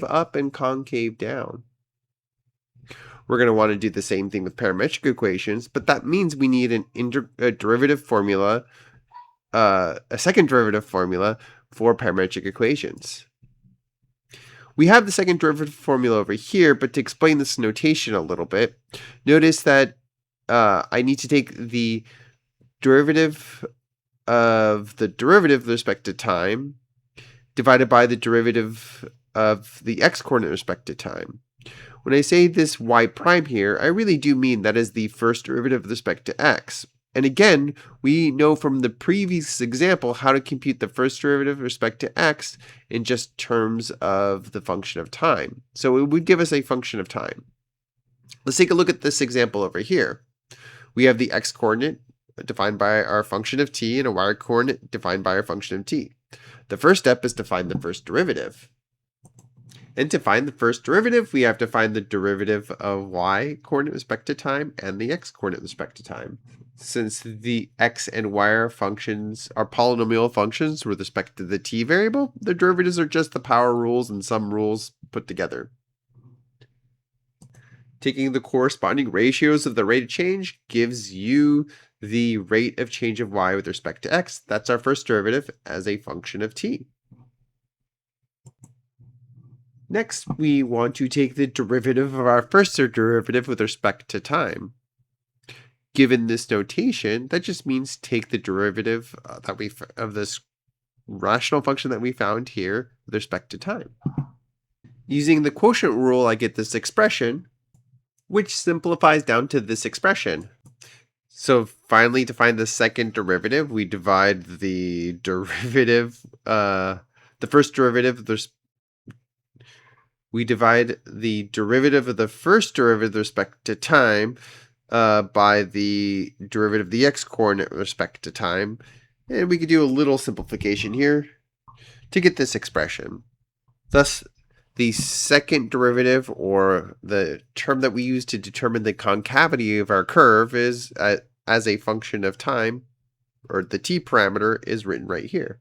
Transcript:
up and concave down. We're going to want to do the same thing with parametric equations, but that means we need a derivative formula, a second derivative formula for parametric equations. We have the second derivative formula over here, but to explain this notation a little bit, notice that I need to take the derivative of the derivative with respect to time divided by the derivative of the x-coordinate with respect to time. When I say this y prime here, I really do mean that is the first derivative with respect to x. And again, we know from the previous example how to compute the first derivative with respect to x in just terms of the function of time. So it would give us a function of time. Let's take a look at this example over here. We have the x-coordinate defined by our function of t and a y-coordinate defined by our function of t. The first step is to find the first derivative. And to find the first derivative, we have to find the derivative of y-coordinate with respect to time and the x-coordinate with respect to time. Since the x and y are polynomial functions with respect to the t variable, the derivatives are just the power rules and some rules put together. Taking the corresponding ratios of the rate of change gives you the rate of change of y with respect to x. That's our first derivative as a function of t. Next, we want to take the derivative of our first derivative with respect to time. Given this notation, that just means take the derivative of this rational function that we found here with respect to time. Using the quotient rule, I get this expression, which simplifies down to this expression. So finally, to find the second derivative, we divide the derivative, we divide the derivative of the first derivative with respect to time by the derivative of the x-coordinate with respect to time. And we could do a little simplification here to get this expression. Thus, the second derivative, or the term that we use to determine the concavity of our curve, is as a function of time, or the t parameter is written right here.